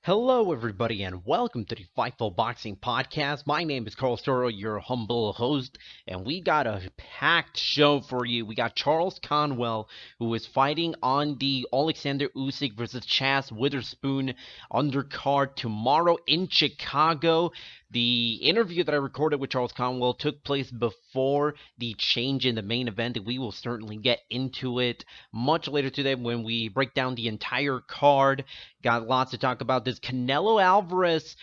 Hello, everybody, and welcome to the Fightful Boxing Podcast. My name is Carlos Toro, your humble host, and we got a packed show for you. We got Charles Conwell, who is fighting on the Alexander Usyk versus Chaz Witherspoon undercard tomorrow in Chicago. The interview that I recorded with Charles Conwell took place before the change in the main event, and we will certainly get into it much later today when we break down the entire card. Got lots to talk about. This Canelo Alvarez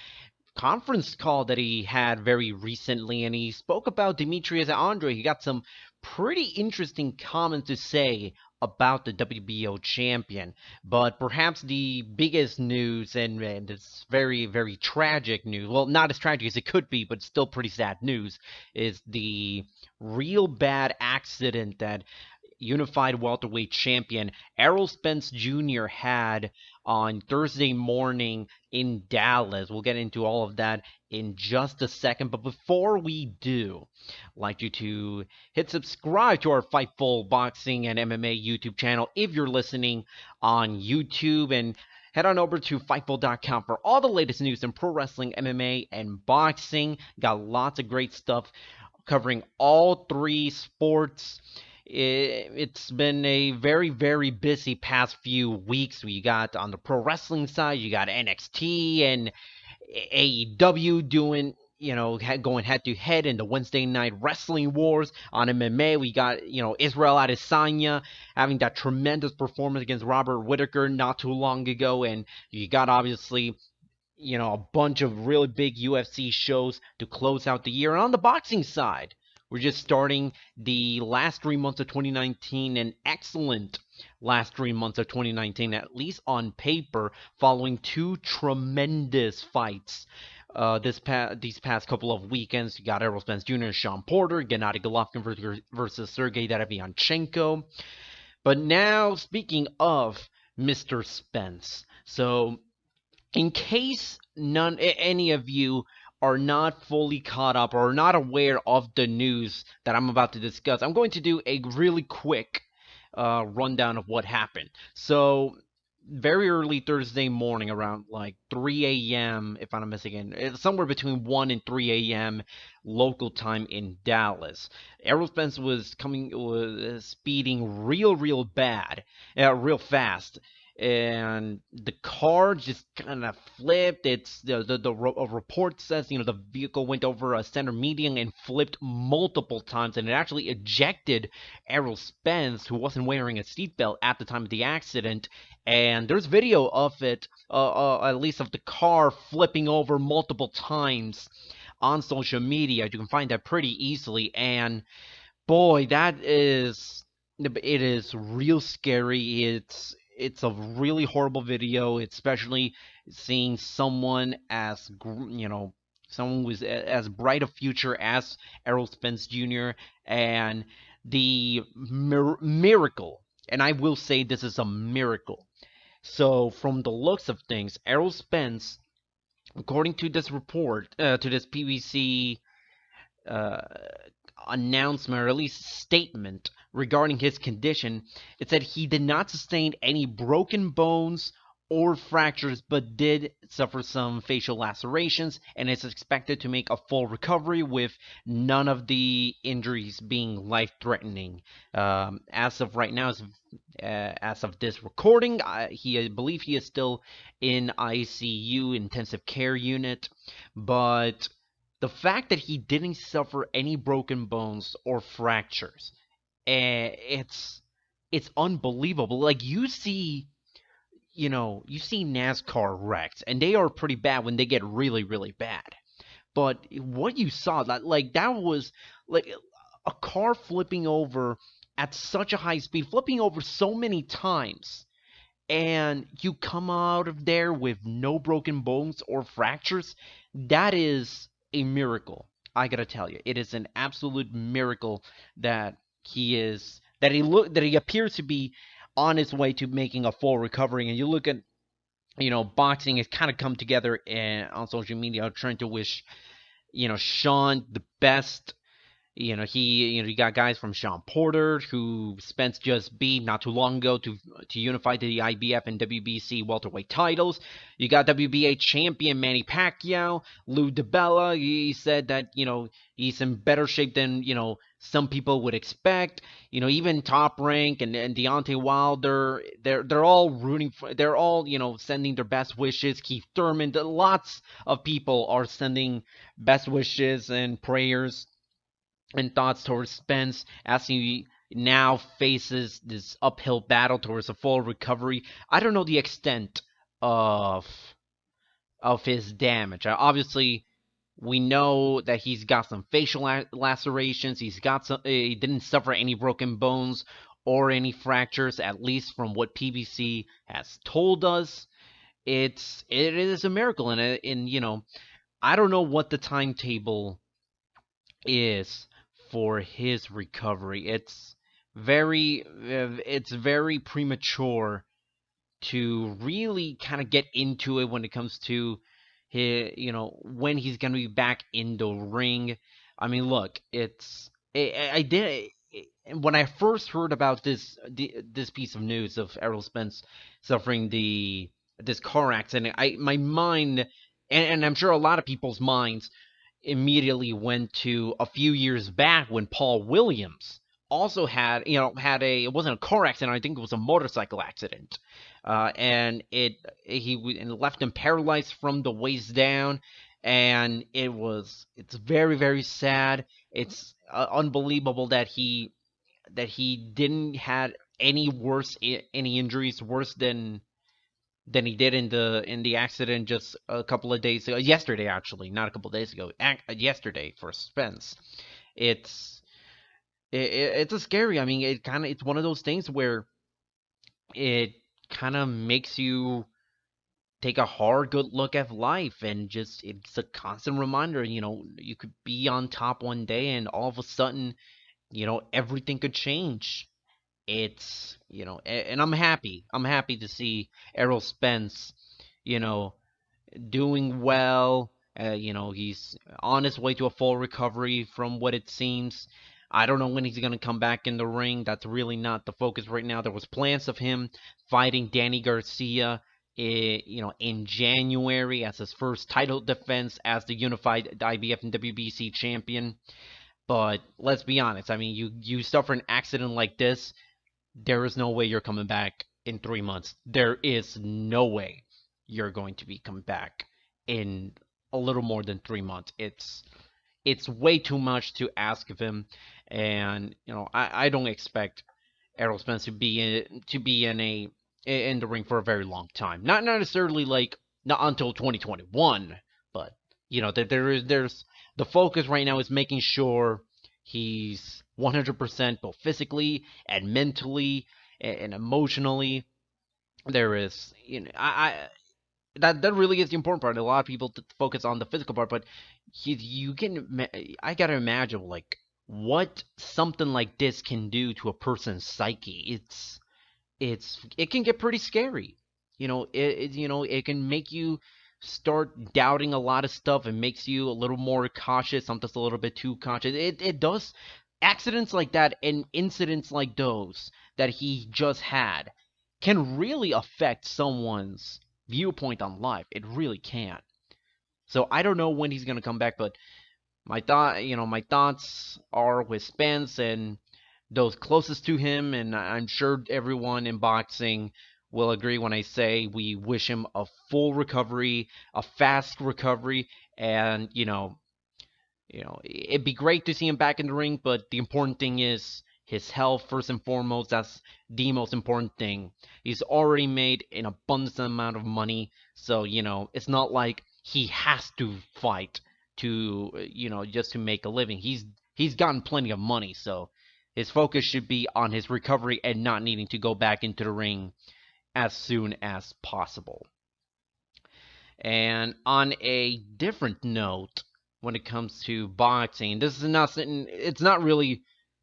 conference call that he had very recently, and he spoke about Demetrius Andrade. He got some pretty interesting comments to say about the WBO champion. But perhaps the biggest news, and it's very, very tragic news, well, not as tragic as it could be, but still pretty sad news, is the real bad accident that unified welterweight champion Errol Spence Jr. had on Thursday morning in Dallas. We'll get into all of that in just a second, but before we do, I'd like you to hit subscribe to our Fightful Boxing and MMA YouTube channel if you're listening on YouTube, and head on over to Fightful.com for all the latest news in pro wrestling, MMA, and boxing. Got lots of great stuff covering all three sports. It's been a very, very busy past few weeks. We got on the pro wrestling side, you got NXT and AEW doing, going head to head in the Wednesday night wrestling wars. On MMA, we got, Israel Adesanya having that tremendous performance against Robert Whittaker not too long ago. And you got, obviously, a bunch of really big UFC shows to close out the year. And on the boxing side, we're just starting the last 3 months of 2019, an excellent last 3 months of 2019, at least on paper, following two tremendous fights these past couple of weekends. You got Errol Spence Jr. and Sean Porter, Gennady Golovkin versus Sergey Derevyanchenko. But now, speaking of Mr. Spence, so in case any of you are not fully caught up or not aware of the news that I'm about to discuss, I'm going to do a really quick rundown of what happened. So, very early Thursday morning, around like 3 a.m., if I'm not mistaken, it's somewhere between 1 and 3 a.m. local time in Dallas. Errol Spence was speeding real bad, real fast. And the car just kind of flipped. It's the report says the vehicle went over a center median and flipped multiple times, and it actually ejected Errol Spence, who wasn't wearing a seatbelt at the time of the accident. And there's video of it, at least of the car flipping over multiple times on social media. You can find that pretty easily, and boy, it is real scary. It's a really horrible video, especially seeing someone someone who's as bright a future as Errol Spence Jr. and the miracle. And I will say this is a miracle. So from the looks of things, Errol Spence, according to this report, to this PBC announcement, or at least statement regarding his condition, it said he did not sustain any broken bones or fractures, but did suffer some facial lacerations, and is expected to make a full recovery with none of the injuries being life-threatening. As of right now, as of this recording, I believe he is still in ICU, intensive care unit, but the fact that he didn't suffer any broken bones or fractures, it's unbelievable. Like, you see NASCAR wrecks, and they are pretty bad when they get really, really bad. But what you saw, that was like a car flipping over at such a high speed, flipping over so many times, and you come out of there with no broken bones or fractures. That is a miracle. I gotta tell you, it is an absolute miracle that he appears to be on his way to making a full recovery. And you look at, boxing has kind of come together on social media, trying to wish, Sean the best You got guys from Sean Porter, who Spence just beat not too long ago to unify the IBF and WBC welterweight titles. You got WBA champion Manny Pacquiao, Lou DiBella. He said that he's in better shape than some people would expect. Even Top Rank and Deontay Wilder, they're all rooting for, they're all sending their best wishes. Keith Thurman, lots of people are sending best wishes and prayers and thoughts towards Spence as he now faces this uphill battle towards a full recovery. I don't know the extent of his damage. Obviously, we know that he's got some facial lacerations. He didn't suffer any broken bones or any fractures, at least from what PBC has told us. It is a miracle, and I don't know what the timetable is for his recovery. It's very premature to really kind of get into it when it comes to when he's going to be back in the ring. I mean, look, I did when I first heard about this piece of news of Errol Spence suffering this car accident. My mind, and I'm sure a lot of people's minds immediately went to a few years back when Paul Williams also had it wasn't a car accident. I think it was a motorcycle accident, and it left him paralyzed from the waist down, and it's very, very sad. It's unbelievable that he didn't had any injuries worse than he did in the accident just a couple of days ago. Yesterday, actually, not a couple of days ago. Yesterday for Spence. It's it's a scary. I mean, it's one of those things where it kind of makes you take a hard, good look at life, and just it's a constant reminder. You could be on top one day, and all of a sudden, everything could change. And I'm happy. I'm happy to see Errol Spence, you know, doing well. He's on his way to a full recovery from what it seems. I don't know when he's going to come back in the ring. That's really not the focus right now. There was plans of him fighting Danny Garcia, in January as his first title defense as the unified IBF and WBC champion. But let's be honest. I mean, you suffer an accident like this, there is no way you're coming back in 3 months. There is no way you're going to be coming back in a little more than 3 months. It's way too much to ask of him, and I don't expect Errol Spence to be in the ring for a very long time. Not necessarily like not until 2021, but there's the focus right now is making sure he's 100% both physically and mentally and emotionally. There is, that really is the important part. A lot of people focus on the physical part, but I gotta imagine like what something like this can do to a person's psyche. It can get pretty scary. It can make you start doubting a lot of stuff. It makes you a little more cautious, sometimes a little bit too cautious. It does. Accidents like that and incidents like those that he just had can really affect someone's viewpoint on life. It really can. So I don't know when he's gonna come back, but my thoughts are with Spence and those closest to him, and I'm sure everyone in boxing will agree when I say we wish him a full recovery, a fast recovery, and it'd be great to see him back in the ring, but the important thing is his health first and foremost. That's the most important thing. He's already made an abundant amount of money, so it's not like he has to fight to just to make a living. He's gotten plenty of money, so his focus should be on his recovery and not needing to go back into the ring as soon as possible. And on a different note, when it comes to boxing, it's not really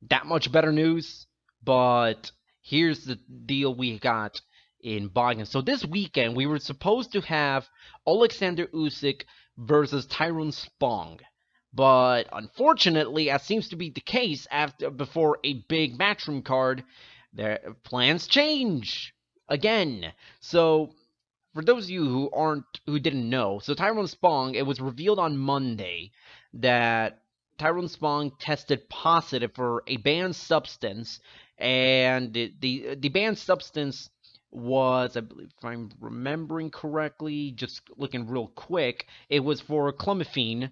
that much better news, but here's the deal we got in boxing. So this weekend, we were supposed to have Alexander Usyk versus Tyrone Spong. But unfortunately, as seems to be the case before a big matchroom card, their plans change again. So for those of you who didn't know, so Tyrone Spong, it was revealed on Monday that Tyrone Spong tested positive for a banned substance, and the banned substance was, I believe, if I'm remembering correctly, just looking real quick, it was for clomiphene,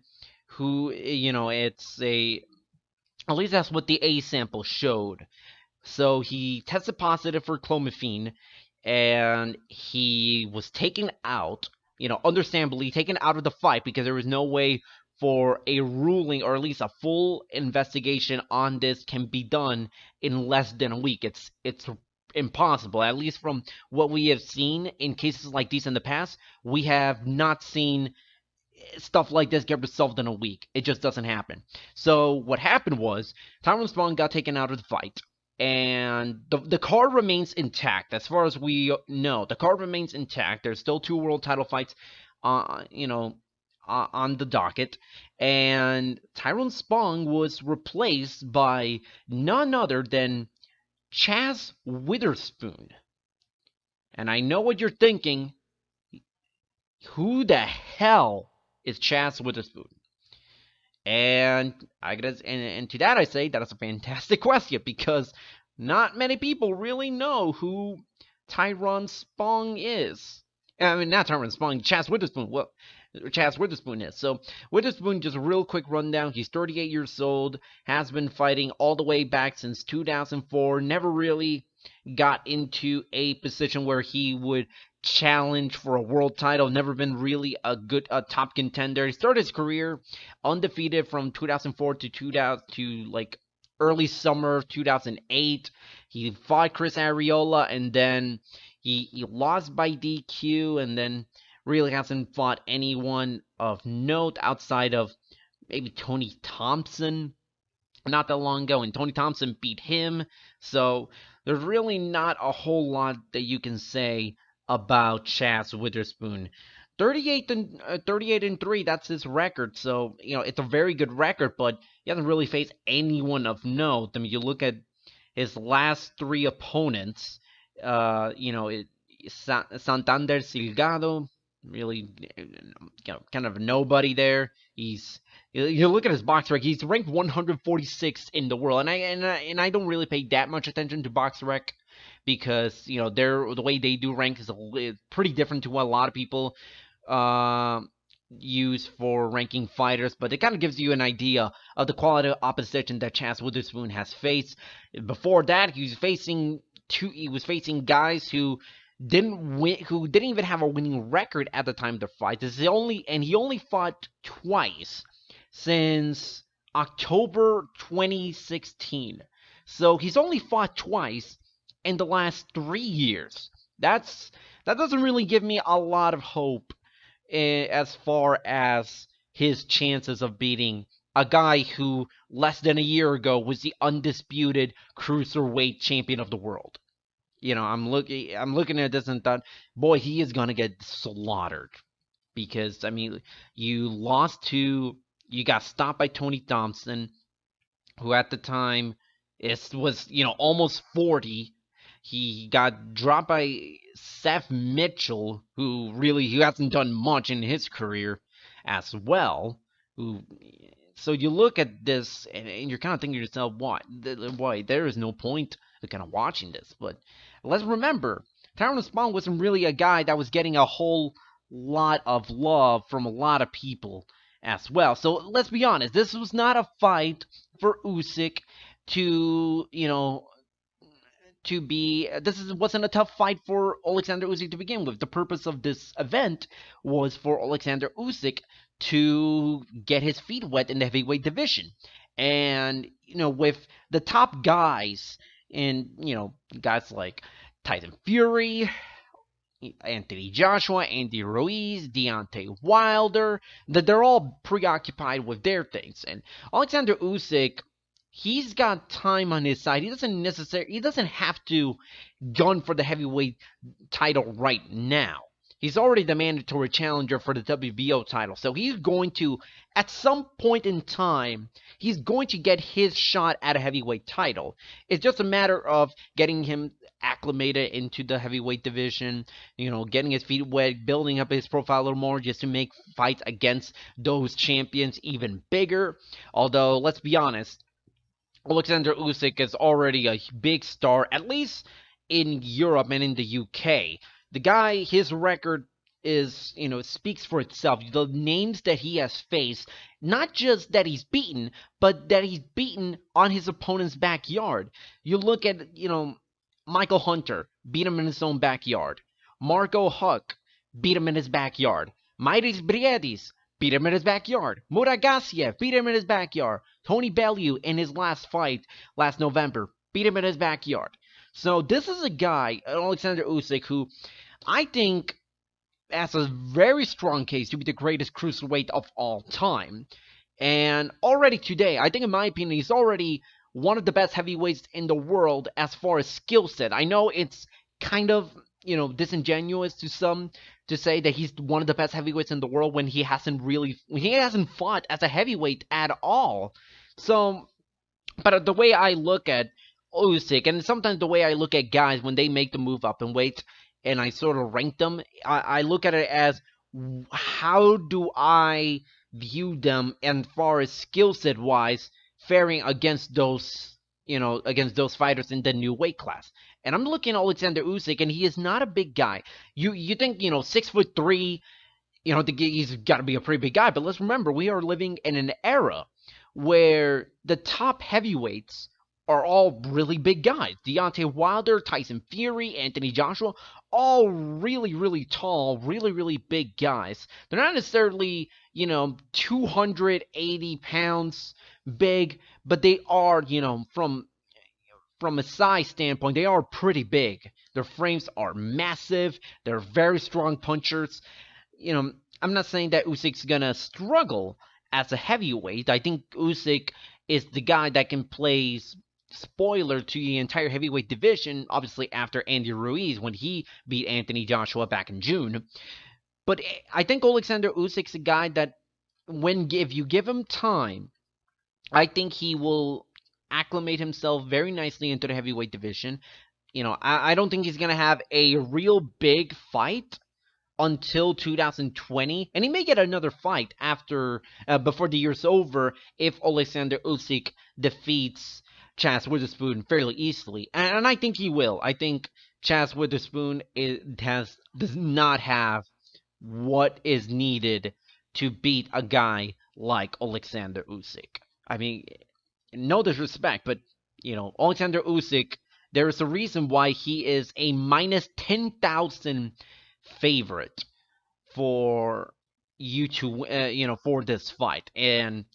who, it's at least that's what the A sample showed. So he tested positive for clomiphene, and he was taken out, understandably taken out of the fight because there was no way for a ruling or at least a full investigation on this can be done in less than a week. It's impossible. At least from what we have seen in cases like these in the past, we have not seen stuff like this get resolved in a week. It just doesn't happen. So what happened was Tyrone Spong got taken out of the fight, and the card remains intact. As far as we know, the card remains intact. There's still 2 world title fights, on the docket, and Tyrone Spong was replaced by none other than Chaz Witherspoon. And I know what you're thinking. Who the hell is Chaz Witherspoon? And to that I say that is a fantastic question, because not many people really know who Tyrone Spong is. I mean, not Tyrone Spong, Chaz Witherspoon. Well, Chaz Witherspoon is. So Witherspoon, just a real quick rundown. He's 38 years old, has been fighting all the way back since 2004. Never really got into a position where he would challenge for a world title. Never been really a top contender. He started his career undefeated from 2004 to like early summer of 2008. He fought Chris Arreola, and then he lost by DQ, and then really hasn't fought anyone of note outside of maybe Tony Thompson not that long ago, and Tony Thompson beat him. So there's really not a whole lot that you can say about Chaz Witherspoon. 38 and 3, that's his record. So, it's a very good record, but he hasn't really faced anyone of note. I mean, you look at his last 3 opponents, Santander Silgado, really, kind of nobody there. You look at his BoxRec, he's ranked 146th in the world, and I don't really pay that much attention to BoxRec because the way they do rank is pretty different to what a lot of people use for ranking fighters, but it kind of gives you an idea of the quality of opposition that Chaz Witherspoon has faced. Before that, he was facing guys who didn't even have a winning record at the time of the fight. He only fought twice since October 2016. So he's only fought twice in the last 3 years. That doesn't really give me a lot of hope as far as his chances of beating a guy who less than a year ago was the undisputed cruiserweight champion of the world. I'm looking at this and thought, boy, he is gonna get slaughtered, because I mean, you got stopped by Tony Thompson, who at the time was almost 40. He got dropped by Seth Mitchell, who hasn't done much in his career as well. So you look at this and you're kind of thinking to yourself, why there is no point in kind of watching this. But let's remember, Tyrone Spong wasn't really a guy that was getting a whole lot of love from a lot of people as well. So let's be honest, this was not a fight for Usyk wasn't a tough fight for Alexander Usyk to begin with. The purpose of this event was for Alexander Usyk to get his feet wet in the heavyweight division. And, with the top guys and, guys like Tyson Fury, Anthony Joshua, Andy Ruiz, Deontay Wilder, that they're all preoccupied with their things. And Alexander Usyk, he's got time on his side. He doesn't have to gun for the heavyweight title right now. He's already the mandatory challenger for the WBO title. So he's going to, at some point in time, he's going to get his shot at a heavyweight title. It's just a matter of getting him acclimated into the heavyweight division, getting his feet wet, building up his profile a little more just to make fights against those champions even bigger. Although, let's be honest, Alexander Usyk is already a big star, at least in Europe and in the UK. The guy, his record is, speaks for itself. The names that he has faced, not just that he's beaten, but that he's beaten on his opponent's backyard. You look at, Michael Hunter, beat him in his own backyard. Marco Huck, beat him in his backyard. Mairis Briedis, beat him in his backyard. Murat Gassiev, beat him in his backyard. Tony Bellew, in his last fight last November, beat him in his backyard. So this is a guy, Alexander Usyk, who I think has a very strong case to be the greatest cruiserweight of all time. And already today, I think in my opinion, he's already one of the best heavyweights in the world as far as skill set. I know it's kind of, disingenuous to some to say that he's one of the best heavyweights in the world when he hasn't fought as a heavyweight at all. So, but the way I look at Usyk, and sometimes the way I look at guys when they make the move up in weight, and I sort of rank them, I look at it as, how do I view them as far as skill set wise, faring against those, against those fighters in the new weight class. And I'm looking at Alexander Usyk, and he is not a big guy. You think, 6'3", he's got to be a pretty big guy, but let's remember, we are living in an era where the top heavyweights are all really big guys. Deontay Wilder, Tyson Fury, Anthony Joshua, all really, really tall, really, really big guys. They're not necessarily, 280 pounds big, but they are, from a size standpoint, they are pretty big. Their frames are massive. They're very strong punchers. I'm not saying that Usyk's gonna struggle as a heavyweight. I think Usyk is the guy that can play spoiler to the entire heavyweight division, obviously after Andy Ruiz when he beat Anthony Joshua back in June. But I think Alexander Usyk's a guy that, if you give him time, I think he will acclimate himself very nicely into the heavyweight division. I don't think he's going to have a real big fight until 2020, and he may get another fight before the year's over if Alexander Usyk defeats Chaz Witherspoon fairly easily, and I think he will. I think Chaz Witherspoon does not have what is needed to beat a guy like Alexander Usyk. I mean, no disrespect, but Alexander Usyk, there is a reason why he is a minus 10,000 favorite for you to for this fight. And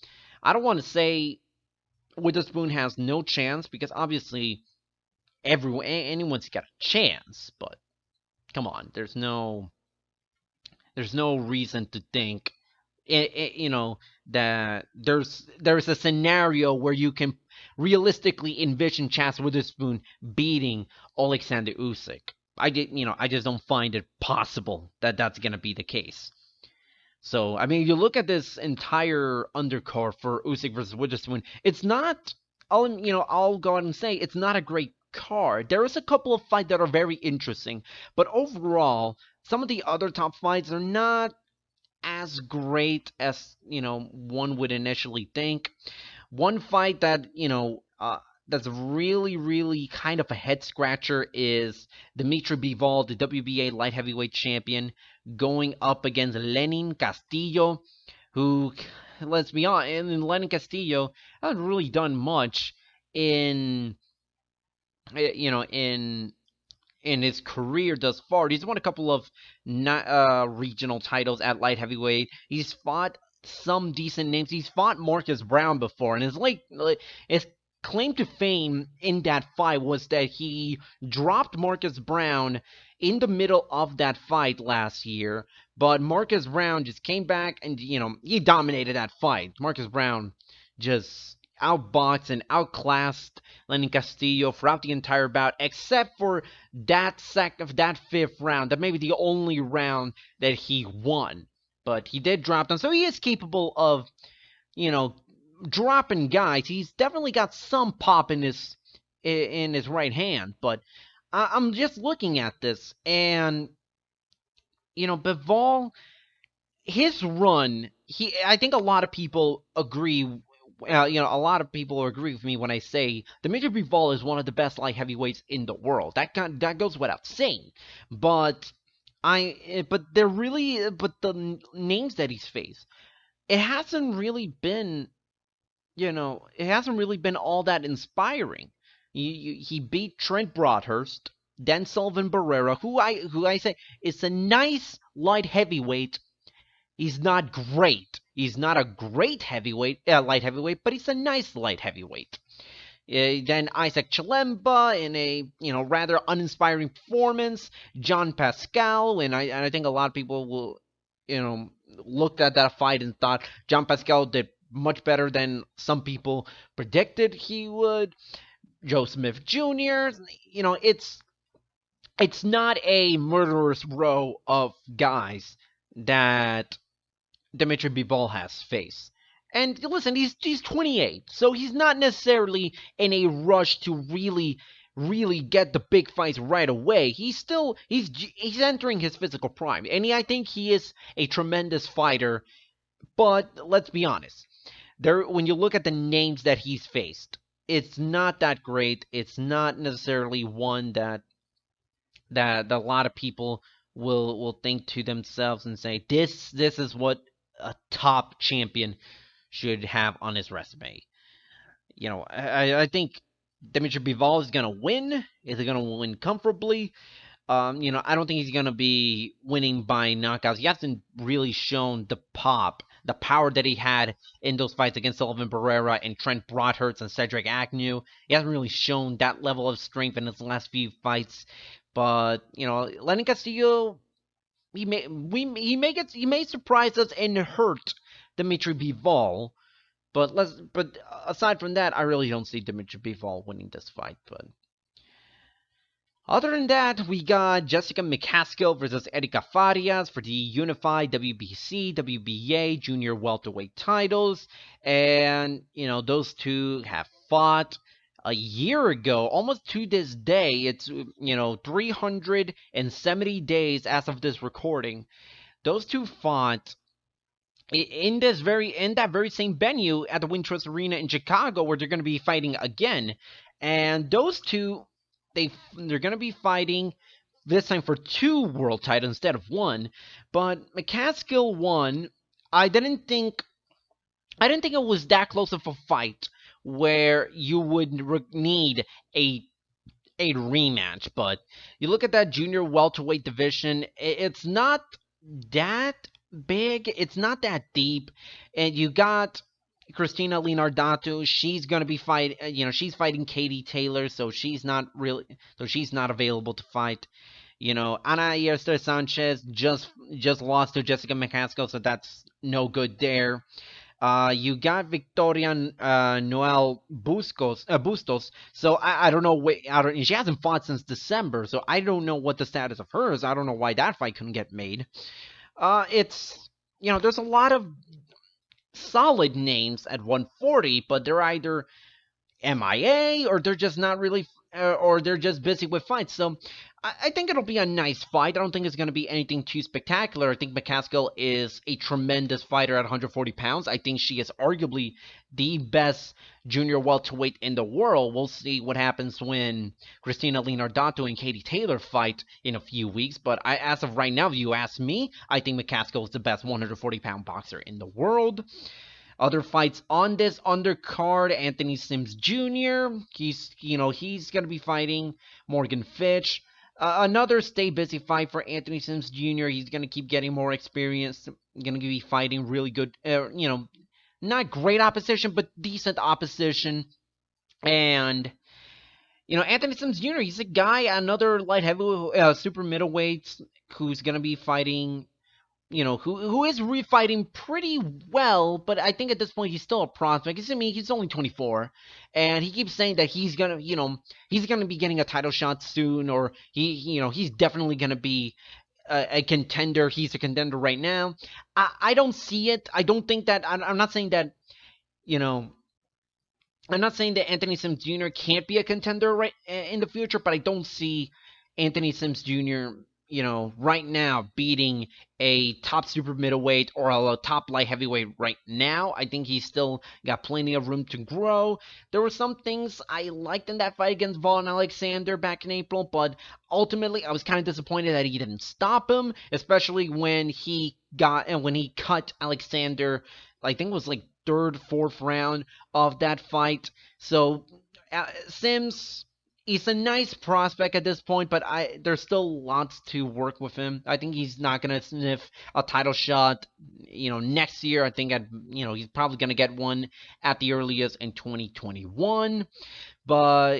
I don't want to say Witherspoon has no chance, because obviously anyone's got a chance, but come on, there's no reason to think that there's a scenario where you can realistically envision Chaz Witherspoon beating Alexander Usyk. I just don't find it possible that that's gonna be the case. So, I mean, you look at this entire undercard for Usyk versus Witherspoon, it's not, I'll go out and say, it's not a great card. There is a couple of fights that are very interesting, but overall, some of the other top fights are not as great as, one would initially think. One fight that, that's really, really kind of a head-scratcher is Dimitri Bivol, the WBA light heavyweight champion, going up against Lenin Castillo, who, let's be honest, and Lenin Castillo hasn't really done much in his career thus far. He's won a couple of regional titles at light heavyweight. He's fought some decent names. He's fought Marcus Brown before, and his claim to fame in that fight was that he dropped Marcus Brown in the middle of that fight last year, but Marcus Brown just came back and, he dominated that fight. Marcus Brown just outboxed and outclassed Lenny Castillo throughout the entire bout, except for that fifth round. That may be the only round that he won. But he did drop them, so he is capable of, dropping guys. He's definitely got some pop in his right hand. But I'm just looking at this, and Bivol, his run. I think a lot of people agree. A lot of people agree with me when I say Demetrius Bivol is one of the best light heavyweights in the world. That goes without saying. But the names that he's faced, it hasn't really been, all that inspiring. He beat Trent Broadhurst, then Sullivan Barrera, who I say is a nice light heavyweight. He's not great. He's not a great light heavyweight, but he's a nice light heavyweight. Then Isaac Chilemba in a rather uninspiring performance. John Pascal, and I think a lot of people will looked at that fight and thought John Pascal did much better than some people predicted he would. Joe Smith Jr. It's not a murderous row of guys that Demetrius Bivol has faced. And listen, he's 28, so he's not necessarily in a rush to really get the big fights right away. He's entering his physical prime, and I think he is a tremendous fighter. But let's be honest, when you look at the names that he's faced, it's not that great. It's not necessarily one that a lot of people will think to themselves and say, this is what a top champion should have on his resume. I think Demetrius Bivol is going to win. Is he going to win comfortably? I don't think he's going to be winning by knockouts. He hasn't really shown the power that he had in those fights against Sullivan Barrera and Trent Broadhurst and Cedric Agnew. He hasn't really shown that level of strength in his last few fights. But, Lenny Castillo, he may surprise us and hurt Demetrius Bivol. But aside from that, I really don't see Demetrius Bivol winning this fight. But other than that, we got Jessica McCaskill versus Erika Farias for the unified WBC, WBA junior welterweight titles. And, those two have fought a year ago, almost to this day. It's, 370 days as of this recording. Those two fought in that very same venue at the Wintrust Arena in Chicago, where they're going to be fighting again. And those two, they're going to be fighting this time for 2 world titles instead of 1. But McCaskill won. I didn't think it was that close of a fight where you would need a rematch. But you look at that junior welterweight division, it's not that big, it's not that deep, and you got Christina Linardato. She's gonna be she's fighting Katie Taylor, so she's not available to fight. Ana Esther Sanchez just lost to Jessica McCaskill, so that's no good there. You got Victoria Noel Bustos. So I don't know. She hasn't fought since December, so I don't know what the status of hers. I don't know why that fight couldn't get made. It's there's a lot of solid names at 140, but they're either MIA or they're just not really, or they're just busy with fights. So I think it'll be a nice fight. I don't think it's going to be anything too spectacular. I think McCaskill is a tremendous fighter at 140 pounds. I think she is arguably the best junior welterweight in the world. We'll see what happens when Christina Linardato and Katie Taylor fight in a few weeks. But as of right now, if you ask me, I think McCaskill is the best 140-pound boxer in the world. Other fights on this undercard: Anthony Sims Jr. He's going to be fighting Morgan Fitch. Another stay busy fight for Anthony Sims Jr. He's going to keep getting more experience. Going to be fighting really good, not great opposition, but decent opposition. And, Anthony Sims Jr., he's a guy, another light heavyweight, super middleweight, who's going to be fighting, who is refighting pretty well, but I think at this point he's still a prospect. He's only 24, and he keeps saying that he's gonna be getting a title shot soon, or he's definitely gonna be a contender. He's a contender right now. I don't see it. I don't think that. I'm not saying that. I'm not saying that Anthony Sims Jr. can't be a contender right in the future, but I don't see Anthony Sims Jr. right now beating a top super middleweight or a top light heavyweight right now. I think he's still got plenty of room to grow. There were some things I liked in that fight against Vaughn Alexander back in April, but ultimately I was kind of disappointed that he didn't stop him, especially when he cut Alexander. I think it was like third, fourth round of that fight. So Sims, he's a nice prospect at this point, but there's still lots to work with him. I think he's not gonna sniff a title shot, next year. I think he's probably gonna get one at the earliest in 2021. But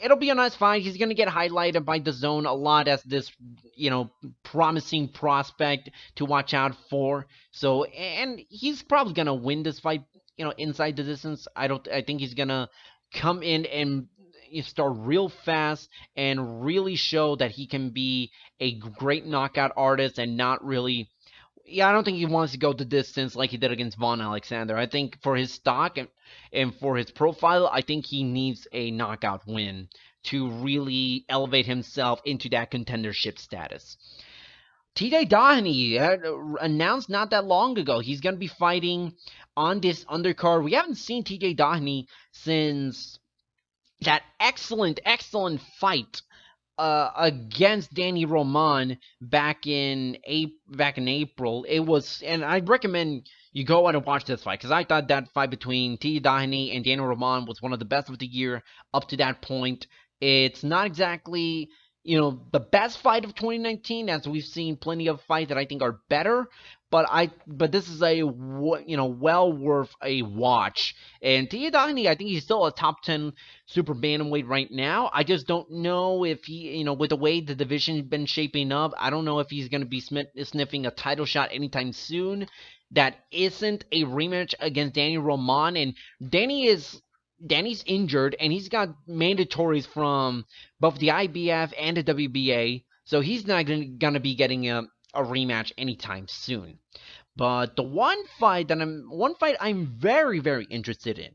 it'll be a nice fight. He's going to get highlighted by DAZN a lot as this, promising prospect to watch out for. So, and he's probably going to win this fight, inside the distance. I think he's going to come in and start real fast and really show that he can be a great knockout artist and not really. Yeah, I don't think he wants to go the distance like he did against Vaughn Alexander. I think for his stock and for his profile, I think he needs a knockout win to really elevate himself into that contendership status. TJ Doheny announced not that long ago he's going to be fighting on this undercard. We haven't seen TJ Doheny since that excellent fight against Danny Roman back in April. It was, and I'd recommend you go out and watch this fight, because I thought that fight between TJ Doheny and Danny Roman was one of the best of the year up to that point. It's not exactly the best fight of 2019, as we've seen plenty of fights that I think are better. But this is a well worth a watch. And TJ Doheny, I think he's still a top 10 super bantamweight right now. I just don't know if he, with the way the division's been shaping up, I don't know if he's going to be sniffing a title shot anytime soon. That isn't a rematch against Danny Roman, and Danny's injured, and he's got mandatories from both the IBF and the WBA, so he's not going to be getting a rematch anytime soon. But the one fight I'm very, very interested in,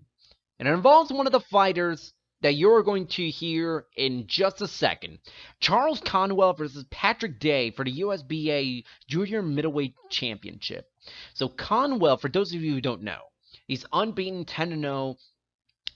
and it involves one of the fighters that you're going to hear in just a second. Charles Conwell versus Patrick Day for the USBA Junior Middleweight Championship. So Conwell, for those of you who don't know, he's unbeaten, 10-0.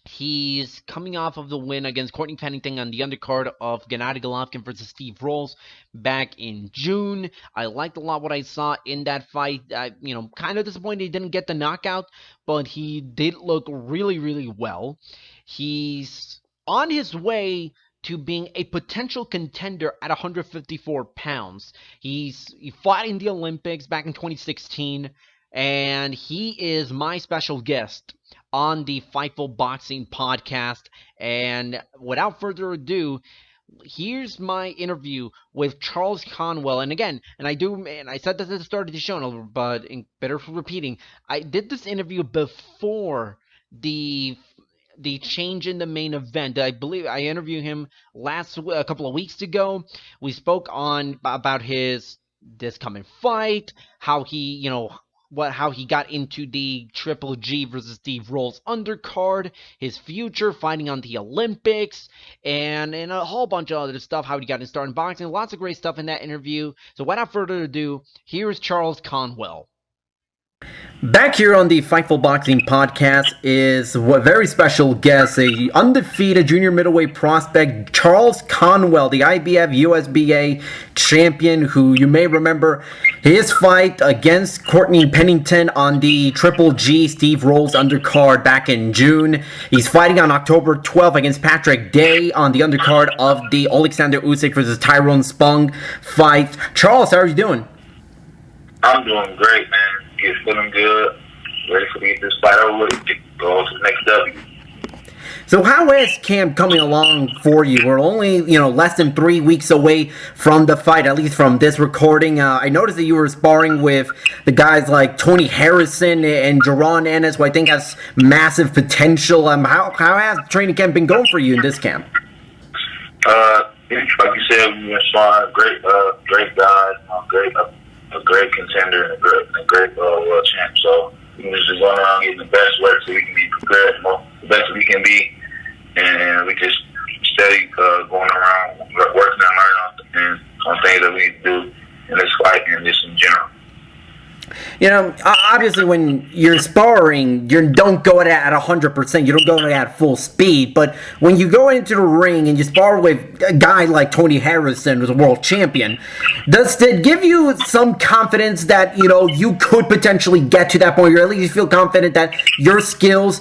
He's coming off of the win against Courtney Pennington on the undercard of Gennady Golovkin versus Steve Rolls back in June. I liked a lot what I saw in that fight. Kind of disappointed he didn't get the knockout, but he did look really, really well. He's on his way to being a potential contender at 154 pounds. He fought in the Olympics back in 2016, and he is my special guest on the Fightful Boxing podcast. And without further ado, here's my interview with Charles Conwell. And again, and I said this at the start of the show, but better for repeating, I did this interview before the change in the main event. I believe I interviewed him a couple of weeks ago. We spoke about this coming fight, how he got into the Triple G versus Steve Rolls undercard, his future fighting on the Olympics, and a whole bunch of other stuff, how he got his start in boxing. Lots of great stuff in that interview. So without further ado, here's Charles Conwell. Back here on the Fightful Boxing podcast is a very special guest, a undefeated junior middleweight prospect, Charles Conwell, the IBF USBA champion, who you may remember his fight against Courtney Pennington on the Triple G Steve Rolls undercard back in June. He's fighting on October 12th against Patrick Day on the undercard of the Alexander Usyk versus Tyrone Spong fight. Charles, how are you doing? I'm doing great, man. Feeling good. Ready for me to get this fight over with. Go on to the next W. So how is camp coming along for you? We're only, less than 3 weeks away from the fight, at least from this recording. I noticed that you were sparring with the guys like Tony Harrison and Jaron Ennis, who I think has massive potential. How has training camp been going for you in this camp? Like you said, we were sparring great guys, a great contender, and a great world champ. So we was just going around getting the best work so we can be prepared, the best we can be. And we just steady going around working and learning on things that we need to do in this fight and just in general. Obviously when you're sparring, you don't go at 100%. You don't go at full speed. But when you go into the ring and you spar with a guy like Tony Harrison, who's a world champion, does it give you some confidence that, you could potentially get to that point? Or at least you feel confident that your skills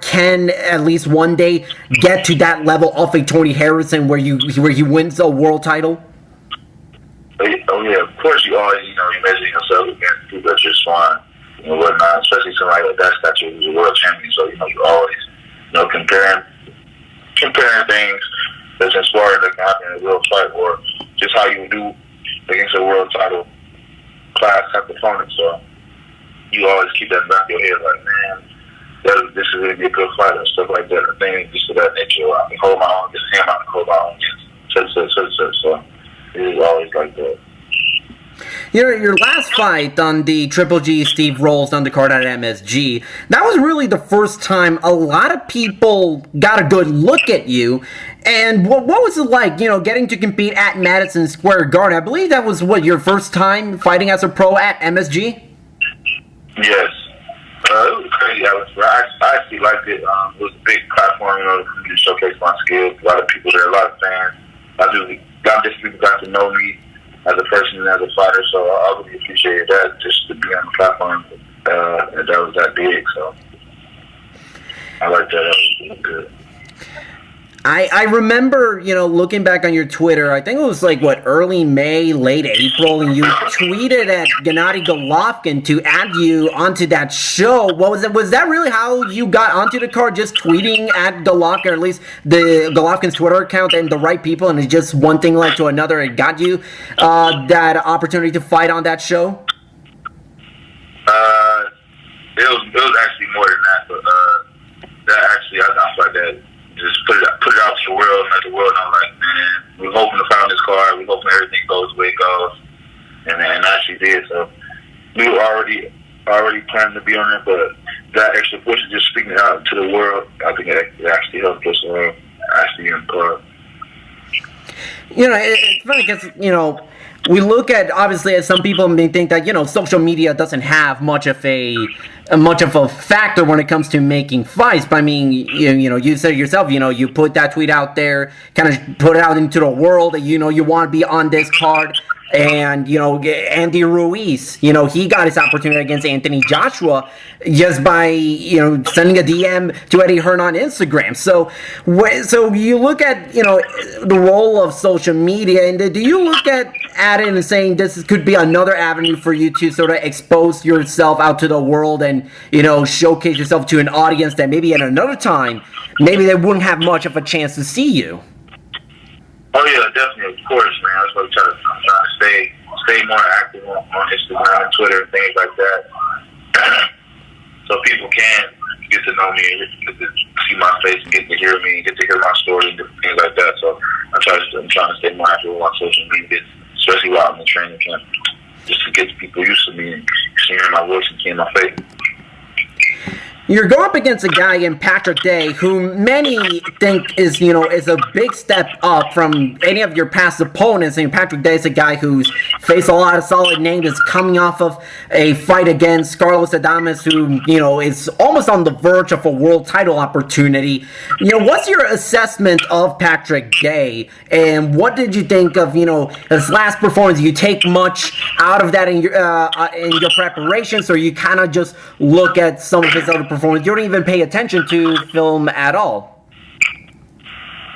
can at least one day get to that level of a Tony Harrison where he wins a world title? Oh yeah, of course you always, you measure yourself against people that you're sparring and whatnot, especially somebody like that stature who's a world champion. So, you always, comparing things that's in sparring that can happen in a real fight, or just how you do against a world title class type opponent. So you always keep that in the back of your head, like, man, this is going to be a good fight and stuff like that. And things just of that nature. I can hold my own against him, I can hold my own against such. So it is always like that. Your last fight on the Triple G Steve Rolls undercard at MSG, that was really the first time a lot of people got a good look at you. And what was it like, getting to compete at Madison Square Garden? I believe that was, your first time fighting as a pro at MSG? Yes. It was crazy. I actually liked it. It was a big platform, for me to showcase my skills. A lot of people there, a lot of fans. A lot of different people got to know me as a person and as a fighter, so I really appreciated that, just to be on the platform that was that big. So I like that. That was really good. I remember, looking back on your Twitter, I think it was early May, late April, and you tweeted at Gennady Golovkin to add you onto that show. What was it? Was that really how you got onto the card, just tweeting at Golovkin, or at least the Golovkin's Twitter account, and the right people, and it's just one thing led to another, it got you that opportunity to fight on that show? It was actually more than that, but that actually, I thought that just put it out to the world and let the world know, like, man, we're hoping to find this card. We're hoping everything goes the way it goes. And actually did. So we were already planning to be on it, but that extra push of just speaking out to the world, I think it actually helped us actually in the card. It's funny because, we look at, obviously, as some people may think that, social media doesn't have much of a factor when it comes to making fights. But I mean, you said it yourself, you put that tweet out there, kind of put it out into the world that, you want to be on this card. And, Andy Ruiz, he got his opportunity against Anthony Joshua just by, sending a DM to Eddie Hearn on Instagram. So you look at, the role of social media, and do you look at it and saying this could be another avenue for you to sort of expose yourself out to the world and, showcase yourself to an audience that maybe at another time, maybe they wouldn't have much of a chance to see you? Oh yeah, definitely, of course, man. That's what I'm trying to stay more active on Instagram and Twitter and things like that, so people can get to know me and get to see my face and get to hear me and get to hear my story and different things like that. So I'm trying to stay more active on social media, especially while I'm in training camp, just to get people used to me and hearing my voice and seeing my face. You're going up against a guy in Patrick Day who many think is a big step up from any of your past opponents. And Patrick Day is a guy who's faced a lot of solid names, is coming off of a fight against Carlos Adames, who, is almost on the verge of a world title opportunity. What's your assessment of Patrick Day, and what did you think of, his last performance? Do you take much out of that in your preparations, or you kind of just look at some of his other performance? You don't even pay attention to film at all?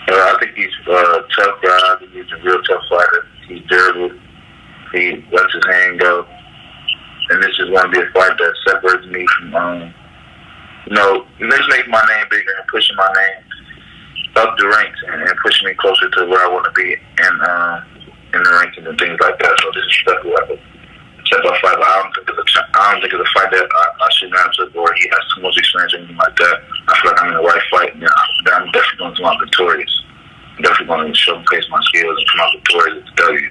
I think he's a tough guy. I think he's a real tough fighter. He's durable. He lets his hand go. And this is going to be a fight that separates me from, just making my name bigger and pushing my name up the ranks and push me closer to where I want to be in the rankings and things like that. So this is definitely like a step-up fight. But I don't think it's a fight that I should not have or he has too much experience or anything like that. I feel like I'm in the right fight, and I'm definitely going to come out victorious. I'm definitely going to showcase my skills and come out victorious with the W.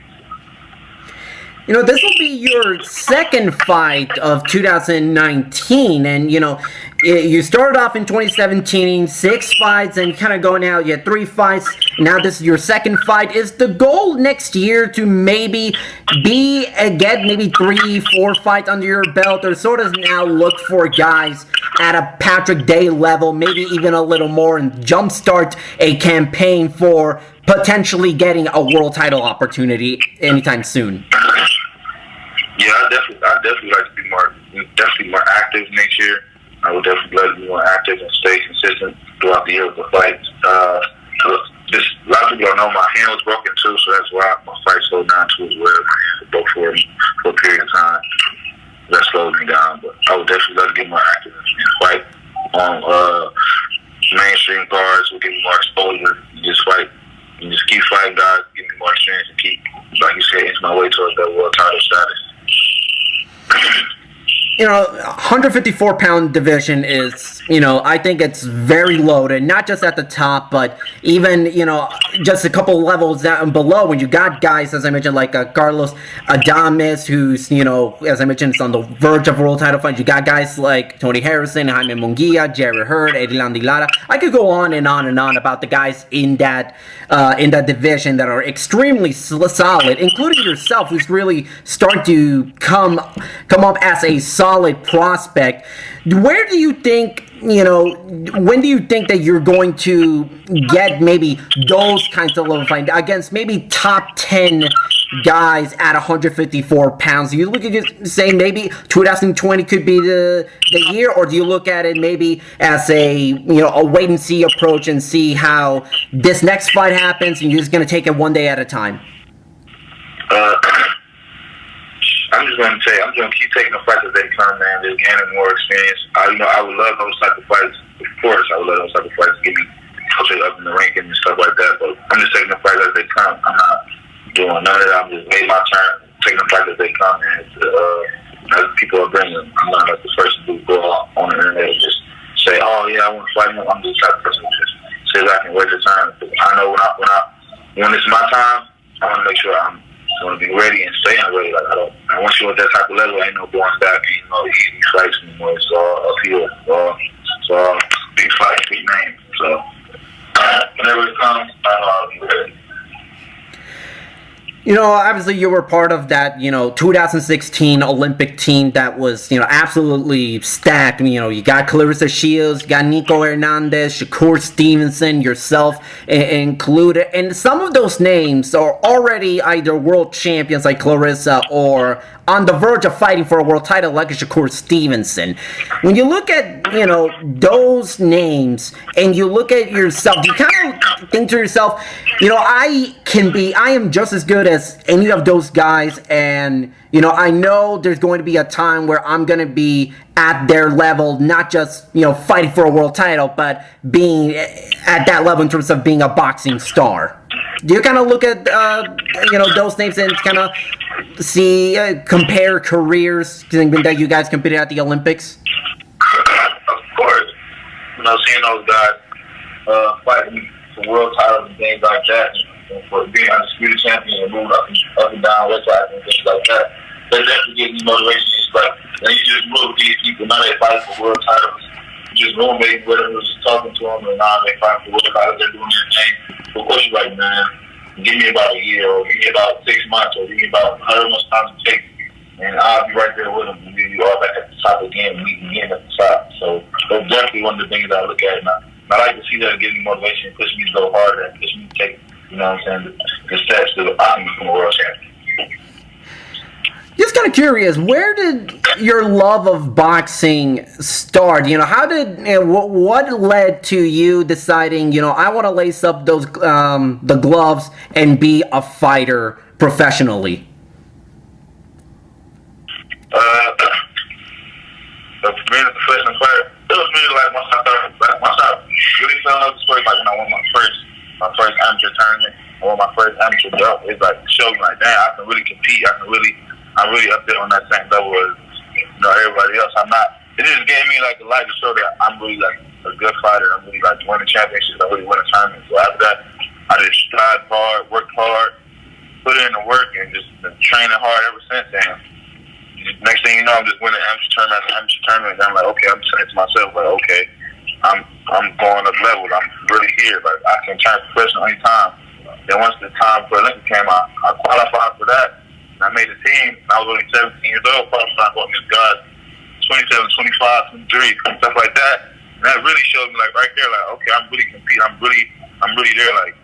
You know, this will be your second fight of 2019, and, you know, you started off in 2017, 6 fights, and kind of going out, you had 3 fights, now this is your second fight. Is the goal next year to maybe get maybe 3, 4 fights under your belt, or sort of now look for guys at a Patrick Day level, maybe even a little more, and jumpstart a campaign for potentially getting a world title opportunity anytime soon? Yeah, I definitely like to be more active next year. I would definitely like to be more active and stay consistent throughout the year with the fights. A lot of people don't know my hand was broken too, so that's why my fight slowed down too as well. My hand was broke for a period of time. That slowed me down, but I would definitely like to get more active and fight on mainstream cards. Will give me more exposure. And just keep fighting guys, give me more experience, and keep, like you said, inch my way towards that world title status. You know, 154-pound division is, you know, I think it's very loaded, not just at the top, but even, you know, just a couple levels down below when you got guys, as I mentioned, like Carlos Adames, who's, you know, as I mentioned, is on the verge of world title fight. You got guys like Tony Harrison, Jaime Munguia, Jerry Hurd, Eddie Lara. I could go on and on about the guys in that division that are extremely solid, including yourself, who's really starting to come up as a solid prospect. Where do you think, you know, when do you think that you're going to get maybe those kinds of level fight against maybe top 10 guys at 154 pounds? Do you look at it say maybe 2020 could be the year, or do you look at it maybe as a wait and see approach and see how this next fight happens and you're just going to take it one day at a time? I'm just going to keep taking the fights as they come, man. Just gaining more experience. I would love those type of fights. Of course, I would love those type of fights to get me closer up in the ranking and stuff like that. But I'm just taking the fights as they come. I'm not doing none of that. I'm just waiting my turn, taking the fights as they come. And as people are bringing them, I'm not like the first to go on the internet and just say, "Oh yeah, I want to fight him." I'm just the type of person who just says I can wait the time. I know when it's my time, I want to make sure I'm going to be ready and staying ready. Like I want you at that type of level. Ain't no going back. Ain't no easy fights anymore. It's all uphill. It's all big fights, big names. So whenever it comes, I know I'll be ready. You know, obviously you were part of that, 2016 Olympic team that was, absolutely stacked. You got Clarissa Shields, you got Nico Hernandez, Shakur Stevenson, yourself included. And some of those names are already either world champions like Clarissa or on the verge of fighting for a world title like Shakur Stevenson. When you look at, those names and you look at yourself, do you kind of think to yourself, I am just as good as any of those guys, and I know there's going to be a time where I'm going to be at their level, not just fighting for a world title, but being at that level in terms of being a boxing star. Do you kind of look at those names and kind of see compare careers that you guys competed at the Olympics? Of course, seeing those guys fighting for world titles and things like that, and for being undisputed champion and moving up and down weight classes and things like that, that definitely gives me motivation. It's like, and you just move with these people. Now they fight for world titles. You just roommating with them, just talking to them, and now they fight for world titles. They're doing their thing. Of course, you're like, man, give me about a year, or give me about 6 months, or give me about however much time it takes, and I'll be right there with them. And you all back at the top again, and we can get at the top. So that's definitely one of the things I look at. And I like to see that give me motivation, push me to go harder, and push me to take, the steps to I can become a world champion. Just kind of curious, where did your love of boxing start? What led to you deciding, I want to lace up those the gloves and be a fighter professionally? Being a professional fighter, it was really like once I really fell in love with the sport, like when I won my first up. It's like showed me like, damn, I can really compete. I'm really up there on that same level as everybody else. I'm not. It just gave me like a light to show that I'm really like a good fighter. I'm really like winning championships. I really win a tournament. So after that, I just strived hard, worked hard, put in the work, and just been training hard ever since. And next thing you know, I'm just winning amateur tournament after amateur tournament. And I'm like, okay, I'm saying to myself, like, okay, I'm going up levels. I'm really here. Like, I can turn professional anytime. Then once the time for Olympics came, I qualified for that. And I made the team. I was only 17 years old, qualified for this guys 27, 25, 23, stuff like that. And that really showed me, like, right there, like, okay, I'm really competing. I'm really there. Like,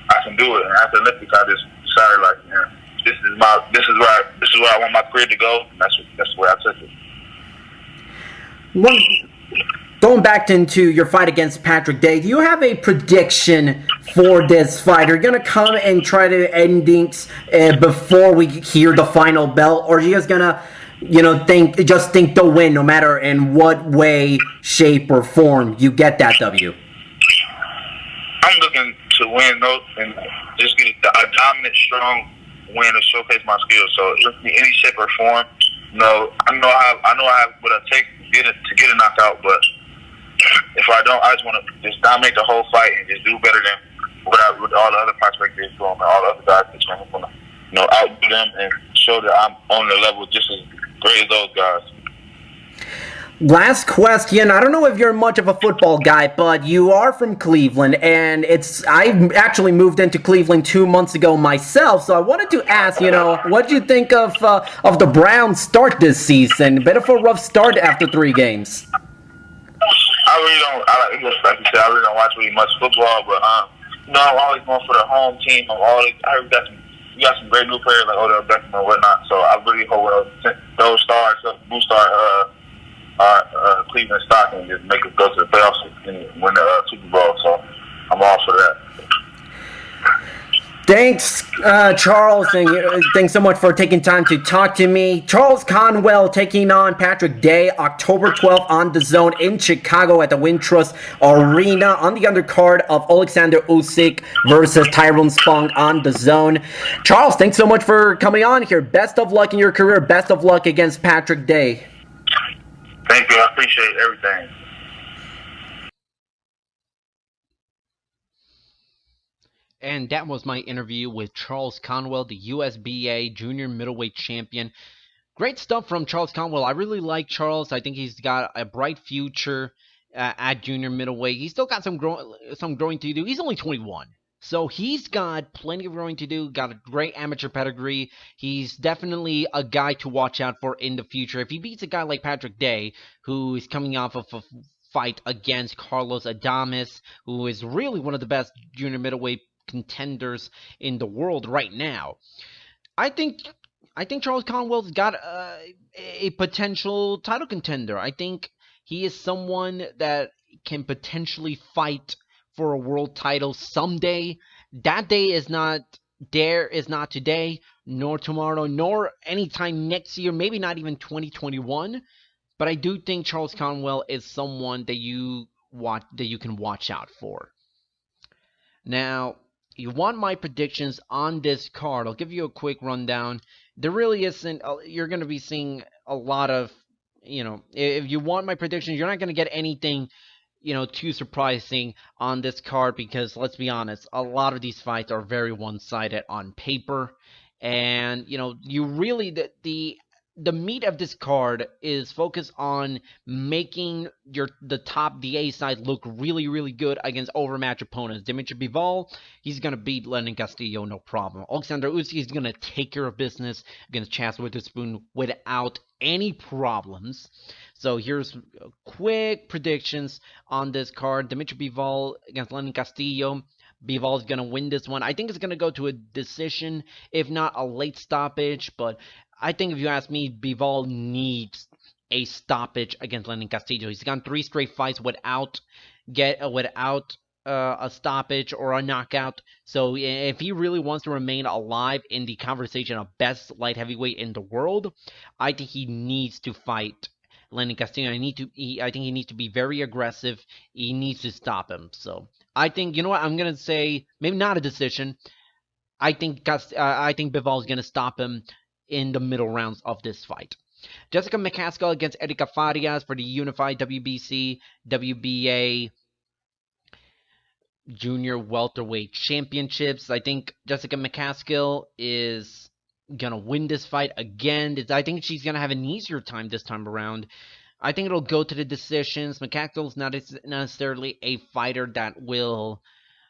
I can do it. And after the Olympics, I just decided, like, man, this is where I want my career to go. And that's where I took it. Going back into your fight against Patrick Day, do you have a prediction for this fight? Are you going to come and try to end things before we hear the final bell? Or are you just going to, think the win no matter in what way, shape, or form you get that W? I'm looking to win and just get a dominant, strong win to showcase my skills. So in any shape or form, I know I have what it takes to get a knockout, but if I don't, I just want to just dominate the whole fight and just do better than what all the other prospects is doing, and all the other guys that's going to, outdo them and show that I'm on the level just as great as those guys. Last question. I don't know if you're much of a football guy, but you are from Cleveland, and I actually moved into Cleveland 2 months ago myself, so I wanted to ask, what do you think of the Browns' start this season? A bit of a rough start after 3 games. I really don't. Like you said, I really don't watch really much football, but I'm always going for the home team. We got some great new players like Odell Beckham and whatnot. So I really hope those stars boost our Cleveland stock and just make us go to the playoffs and win the Super Bowl. So I'm all for that. Thanks, Charles, and thanks so much for taking time to talk to me. Charles Conwell taking on Patrick Day, October 12th on the Zone in Chicago at the Wintrust Arena on the undercard of Alexander Usyk versus Tyrone Spong on the Zone. Charles, thanks so much for coming on here. Best of luck in your career. Best of luck against Patrick Day. Thank you. I appreciate everything. And that was my interview with Charles Conwell, the USBA junior middleweight champion. Great stuff from Charles Conwell. I really like Charles. I think he's got a bright future at junior middleweight. He's still got some growing to do. He's only 21. So he's got plenty of growing to do, got a great amateur pedigree. He's definitely a guy to watch out for in the future. If he beats a guy like Patrick Day, who is coming off of a fight against Carlos Adames, who is really one of the best junior middleweight contenders in the world right now, I think Charles Conwell's got a potential title contender. I think he is someone that can potentially fight for a world title someday. That day is not today, nor tomorrow, nor anytime next year, maybe not even 2021. But I do think Charles Conwell is someone that you can watch out for. Now, you want my predictions on this card. I'll give you a quick rundown. There really isn't, you're going to be seeing a lot of, if you want my predictions, you're not going to get anything, too surprising on this card because, let's be honest, a lot of these fights are very one-sided on paper. And, you really, the meat of this card is focused on making the A side look really, really good against overmatched opponents. Demetrius Bivol, he's going to beat Lenin Castillo, no problem. Alexander Usyk is going to take care of business against Chaz Witherspoon without any problems. So here's quick predictions on this card. Demetrius Bivol against Lenin Castillo. Bivol is going to win this one. I think it's going to go to a decision, if not a late stoppage, but I think if you ask me, Bivol needs a stoppage against Lenin Castillo. He's gone 3 straight fights without a stoppage or a knockout. So if he really wants to remain alive in the conversation of best light heavyweight in the world, I think he needs to fight Lenin Castillo. I think he needs to be very aggressive. He needs to stop him. So I think, I'm going to say maybe not a decision. I think Bivol is gonna stop him in the middle rounds of this fight. Jessica McCaskill against Erika Farias for the unified WBC WBA junior welterweight championships. I think Jessica McCaskill is gonna win this fight again. I think she's gonna have an easier time this time around. I think it'll go to the decisions. McCaskill's not necessarily a fighter that will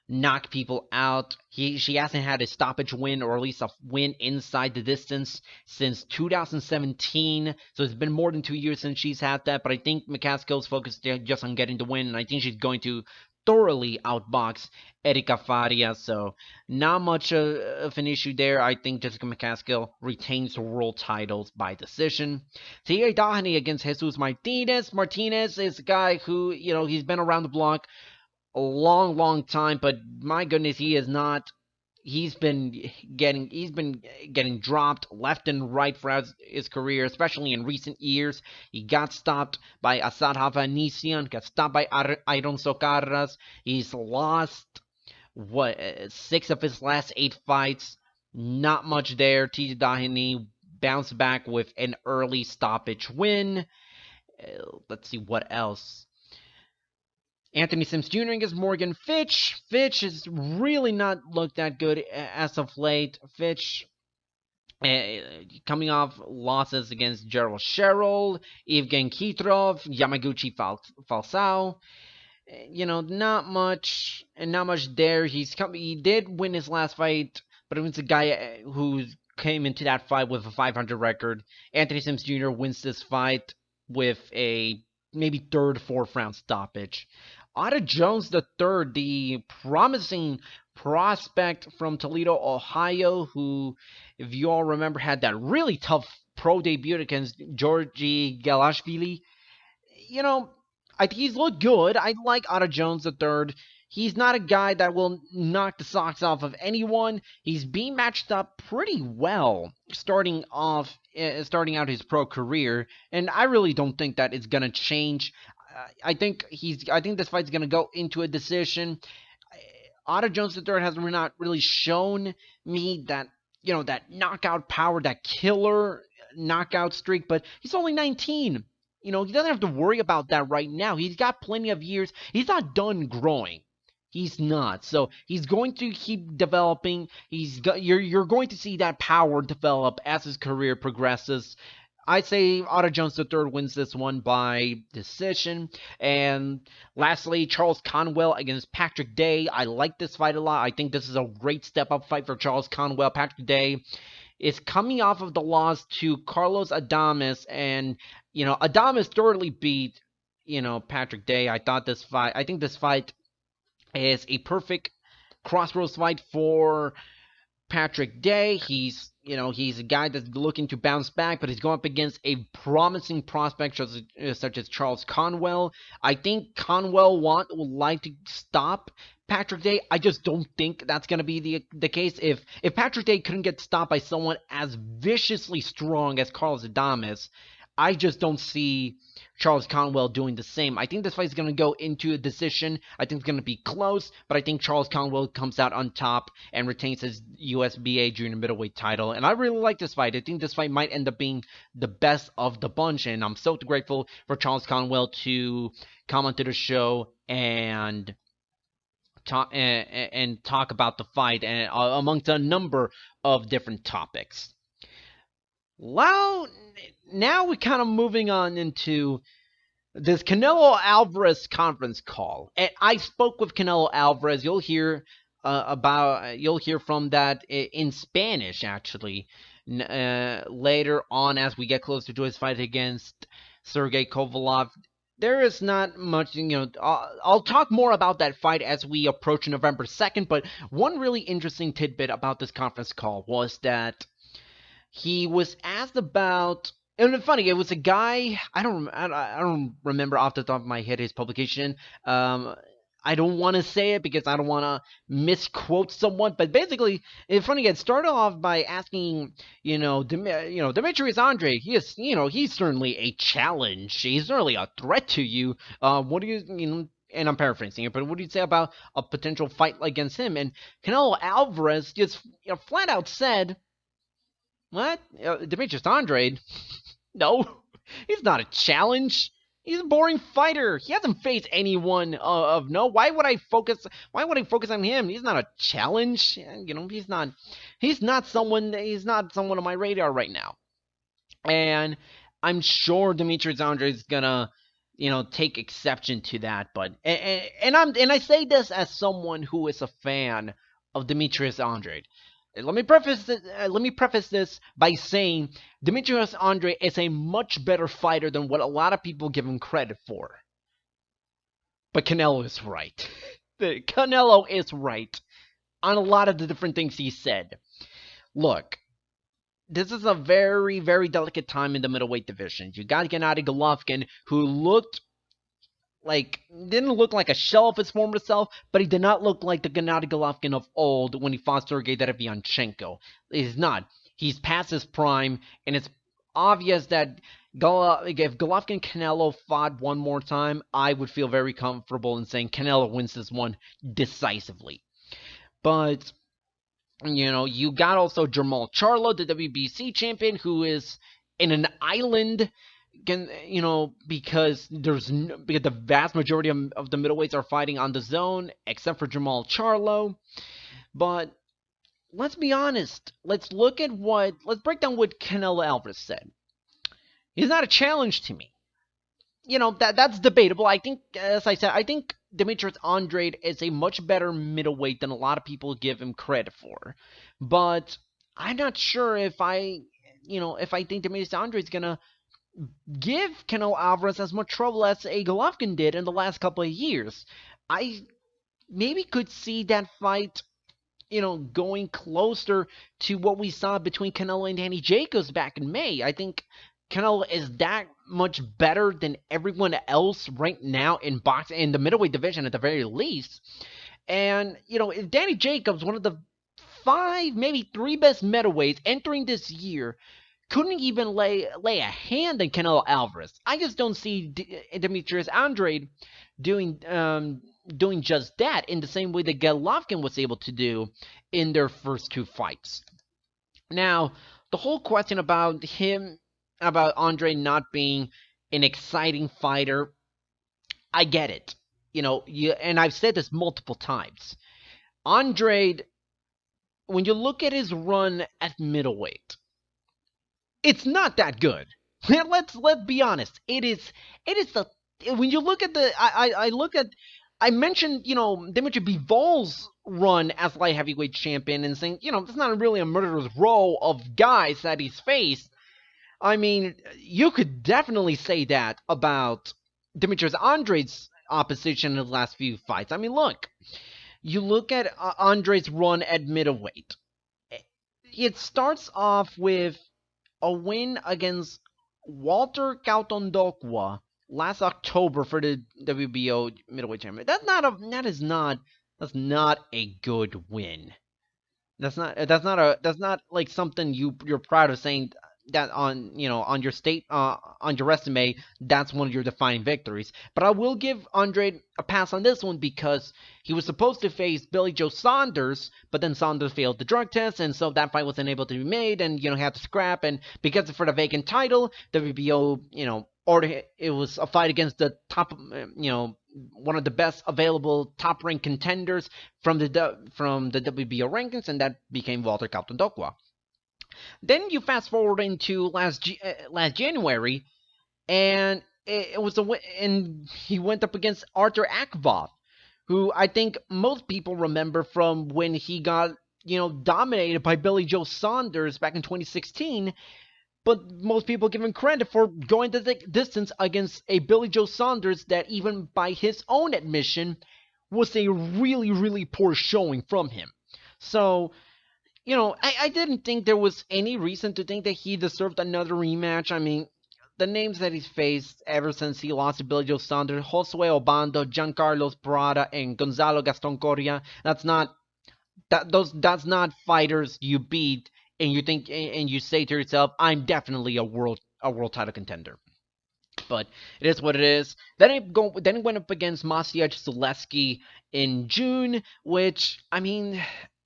knock people out. She hasn't had a stoppage win, or at least a win inside the distance, since 2017. So it's been more than 2 years since she's had that. But I think McCaskill's focused just on getting the win, and I think she's going to thoroughly outbox Erika Farias. So not much of an issue there. I think Jessica McCaskill retains the world titles by decision. Thierry Doheny against Jesus Martinez. Martinez is a guy who, he's been around the block a long time, but my goodness, he's been getting dropped left and right throughout his career, especially in recent years. He got stopped by Asad Havanisian, got stopped by Iron Socarras. He's lost 6 of his last 8 fights. Not much there. TJ Doheny bounced back with an early stoppage win. Let's see what else. Anthony Sims Jr. against Morgan Fitch. Fitch has really not looked that good as of late. Fitch coming off losses against Gerald Sherrill, Evgen Kitrov, Yamaguchi Falsao. Not much there. He did win his last fight, but it was a guy who came into that fight with a 500 record. Anthony Sims Jr. wins this fight with a maybe 3rd, 4th round stoppage. Otto Jones III, the promising prospect from Toledo, Ohio, who, if you all remember, had that really tough pro debut against Georgi Galashvili. I think he's looked good. I like Otto Jones III. He's not a guy that will knock the socks off of anyone. He's being matched up pretty well starting out his pro career, and I really don't think that it's gonna change. I think this fight's gonna go into a decision. Otto Jones III has not really shown me that that knockout power, that killer knockout streak, but he's only 19. He doesn't have to worry about that right now. He's got plenty of years. He's not done growing. He's not. So he's going to keep developing. You're going to see that power develop as his career progresses. I'd say Otto Jones III wins this one by decision. And lastly, Charles Conwell against Patrick Day. I like this fight a lot. I think this is a great step-up fight for Charles Conwell. Patrick Day is coming off of the loss to Carlos Adames, and Adames thoroughly beat Patrick Day. I think this fight is a perfect crossroads fight for Patrick Day. He's a guy that's looking to bounce back, but he's going up against a promising prospect such as Charles Conwell. I think Conwell would like to stop Patrick Day. I just don't think that's going to be the case. If Patrick Day couldn't get stopped by someone as viciously strong as Carlos Adames, I just don't see Charles Conwell doing the same. I think this fight is going to go into a decision. I think it's going to be close, but I think Charles Conwell comes out on top and retains his USBA junior middleweight title. And I really like this fight. I think this fight might end up being the best of the bunch, and I'm so grateful for Charles Conwell to come onto the show and talk about the fight, and amongst a number of different topics. Well, now we're kind of moving on into this Canelo Alvarez conference call. And I spoke with Canelo Alvarez. You'll hear from that in Spanish, actually, later on as we get closer to his fight against Sergey Kovalev. There is not much, I'll talk more about that fight as we approach November 2nd, but one really interesting tidbit about this conference call was that he was asked about, and it's funny, it was a guy, I don't remember off the top of my head his publication. I don't want to say it because I don't want to misquote someone, but basically, it's funny, it started off by asking, Demetrius Andrade, he's certainly a challenge, he's certainly a threat to you. What do you and I'm paraphrasing it, but what do you say about a potential fight against him? And Canelo Alvarez just flat out said, "What? Demetrius Andrade? No, he's not a challenge. He's a boring fighter. He hasn't faced anyone of no. Why would I focus? Why would I focus on him? He's not a challenge. He's not. He's not someone. He's not someone on my radar right now. And I'm sure Demetrius Andrade is gonna, take exception to that. But and I say this as someone who is a fan of Demetrius Andrade. Let me preface this by saying Demetrius Andrade is a much better fighter than what a lot of people give him credit for. But Canelo is right. Canelo is right on a lot of the different things he said. Look, this is a very, very delicate time in the middleweight division. You got Gennady Golovkin, who didn't look like a shell of his former self, but he did not look like the Gennady Golovkin of old when he fought Sergey Derevyanchenko. He's not. He's past his prime, and it's obvious that if Golovkin Canelo fought one more time, I would feel very comfortable in saying Canelo wins this one decisively. But you got also Jermall Charlo, the WBC champion, who is in an island. Because the vast majority of the middleweights are fighting on the zone, except for Jermall Charlo. But let's be honest. Let's break down what Canelo Alvarez said. He's not a challenge to me. That's debatable. I think, as I said, I think Demetrius Andrade is a much better middleweight than a lot of people give him credit for. But I'm not sure if I think Demetrius Andrade is gonna give Canelo Alvarez as much trouble as a Golovkin did in the last couple of years. I maybe could see that fight, going closer to what we saw between Canelo and Danny Jacobs back in May. I think Canelo is that much better than everyone else right now in boxing, in the middleweight division at the very least. And, if Danny Jacobs, one of the 5, maybe 3 best middleweights entering this year, couldn't even lay a hand on Canelo Alvarez, I just don't see Demetrius Andrade doing just that in the same way that Golovkin was able to do in their first 2 fights. Now, the whole question about Andrade not being an exciting fighter, I get it. And I've said this multiple times. Andrade, when you look at his run at middleweight, it's not that good. Let's be honest. It is when you look at I mentioned, Dimitri Bivol's run as light heavyweight champion and saying, it's not really a murderer's row of guys that he's faced. I mean, you could definitely say that about Demetrius Andrade's opposition in the last few fights. I mean, look, you look at Andrade's run at middleweight. It starts off with a win against Walter Cautondogwa last October for the WBO middleweight champion. That's not a good win. That's not like something you're proud of saying that on your resume. That's one of your defining victories. But I will give Andrade a pass on this one because he was supposed to face Billy Joe Saunders, but then Saunders failed the drug test, and so that fight wasn't able to be made, and had to scrap. And because for the vacant title, WBO ordered it was a fight against the top one of the best available top-ranked contenders from the WBO rankings, and that became Walter Cautondogwa. Then you fast forward into last January, and and he went up against Arthur Akvoth, who I think most people remember from when he got dominated by Billy Joe Saunders back in 2016. But most people give him credit for going the distance against a Billy Joe Saunders that, even by his own admission, was a really, really poor showing from him. So, I didn't think there was any reason to think that he deserved another rematch. I mean, the names that he's faced ever since he lost to Billy Joe Saunders, Josue Obando, Giancarlo Parada, and Gonzalo Gaston Correa, that's not fighters you beat and you say to yourself, I'm definitely a world title contender. But it is what it is. Then he went up against Maciej Zaleski in June, which, I mean,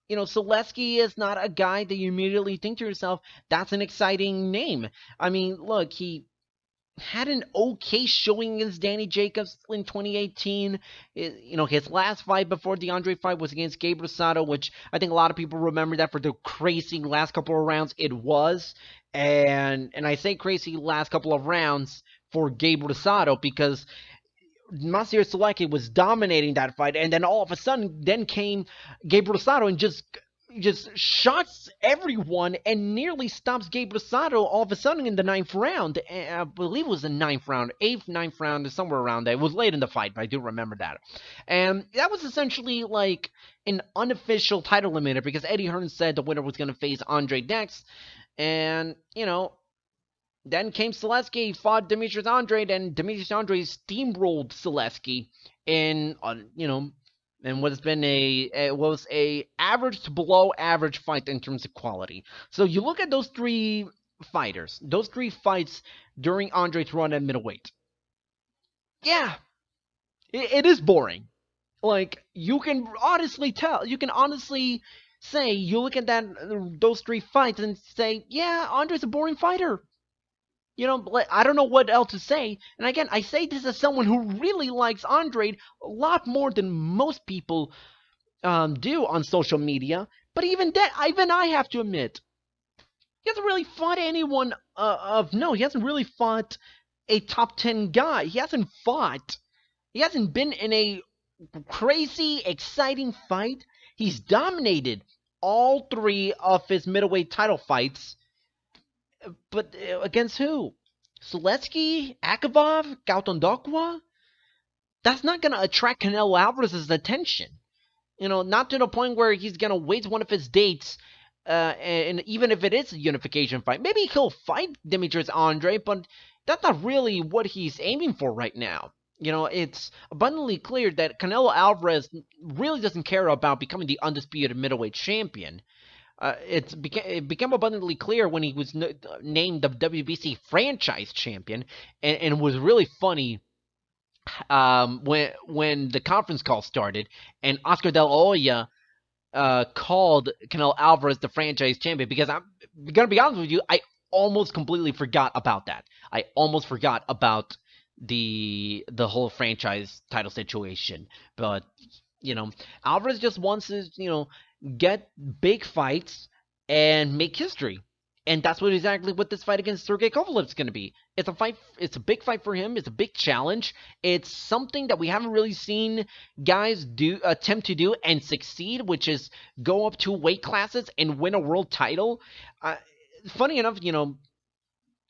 Zaleski is not a guy that you immediately think to yourself, that's an exciting name. I mean, look, he had an okay showing against Danny Jacobs in 2018. His last fight before the Andrade fight was against Gabe Rosado, which I think a lot of people remember that for the crazy last couple of rounds it was. And I say crazy last couple of rounds for Gabe Rosado because Maciej Zaleski was dominating that fight, and then all of a sudden, then came Gabe Rosado and just shots everyone and nearly stops Gabe Rosado all of a sudden in the 9th round. I believe it was the 9th round, 8th, 9th round, somewhere around there. It was late in the fight, but I do remember that. And that was essentially like an unofficial title limiter because Eddie Hearn said the winner was going to face Andre next. And, then came Zaleski, fought Demetrius Andrade, and Demetrius Andrade steamrolled Zaleski in, and what has been was a average to below average fight in terms of quality. So you look at those three fights during Andrade's run at middleweight. Yeah, it is boring. Like, you can honestly say, you look at those three fights and say, yeah, Andrade's a boring fighter. I don't know what else to say. And again, I say this as someone who really likes Andrade a lot more than most people do on social media. But even I have to admit, he hasn't really fought anyone of note. He hasn't really fought a top 10 guy. He hasn't been in a crazy, exciting fight. He's dominated all 3 of his middleweight title fights. But against who? Zaleski, Akavov, Gautondokwa? That's not going to attract Canelo Alvarez's attention. Not to the point where he's going to waste one of his dates, and even if it is a unification fight. Maybe he'll fight Demetrius Andrade, but that's not really what he's aiming for right now. It's abundantly clear that Canelo Alvarez really doesn't care about becoming the undisputed middleweight champion. It became abundantly clear when he was named the WBC franchise champion, and it was really funny when the conference call started and Oscar De La Hoya called Canelo Alvarez the franchise champion, because I'm gonna be honest with you, I almost completely forgot about that. I almost forgot about the whole franchise title situation, but Alvarez just wants to get big fights and make history. And that's exactly what this fight against Sergey Kovalev is going to be. It's a big fight for him. It's a big challenge. It's something that we haven't really seen guys attempt to do and succeed, which is go up 2 weight classes and win a world title. Funny enough, Canelo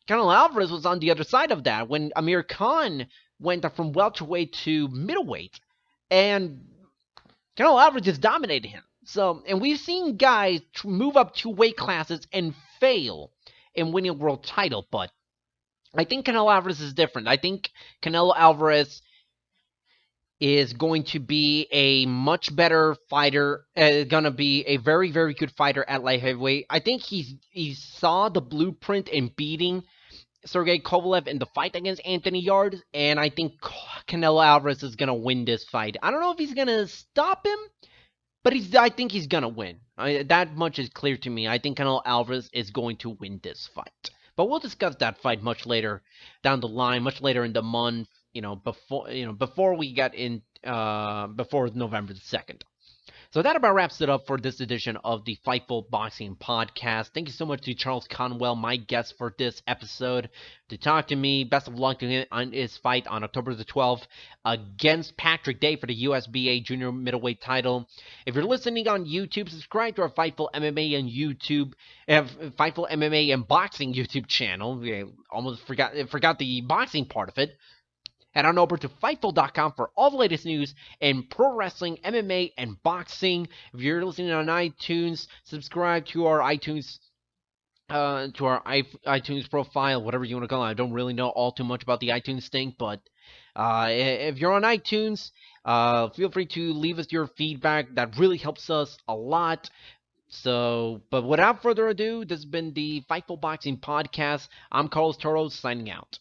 Alvarez was on the other side of that when Amir Khan went from welterweight to middleweight, and Canelo Alvarez just dominated him. So, and we've seen guys move up 2 weight classes and fail in winning a world title, but I think Canelo Alvarez is different. I think Canelo Alvarez is going to be a much better fighter, going to be a very, very good fighter at light heavyweight. I think he saw the blueprint in beating Sergey Kovalev in the fight against Anthony Yarde, and I think Canelo Alvarez is going to win this fight. I don't know if he's going to stop him, but I think he's going to win. That much is clear to me. I think Canelo Alvarez is going to win this fight. But we'll discuss that fight much later down the line, much later in the month, before we get in, before November the 2nd. So that about wraps it up for this edition of the Fightful Boxing Podcast. Thank you so much to Charles Conwell, my guest for this episode, to talk to me. Best of luck to him on his fight on October the 12th against Patrick Day for the USBA junior middleweight title. If you're listening on YouTube, subscribe to our Fightful MMA and YouTube, Fightful MMA and Boxing YouTube channel. We almost forgot the boxing part of it. Head on over to Fightful.com for all the latest news in pro wrestling, MMA, and boxing. If you're listening on iTunes, subscribe to our iTunes iTunes profile, whatever you want to call it. I don't really know all too much about the iTunes thing, but if you're on iTunes, feel free to leave us your feedback. That really helps us a lot. So, but without further ado, this has been the Fightful Boxing Podcast. I'm Carlos Toro, signing out.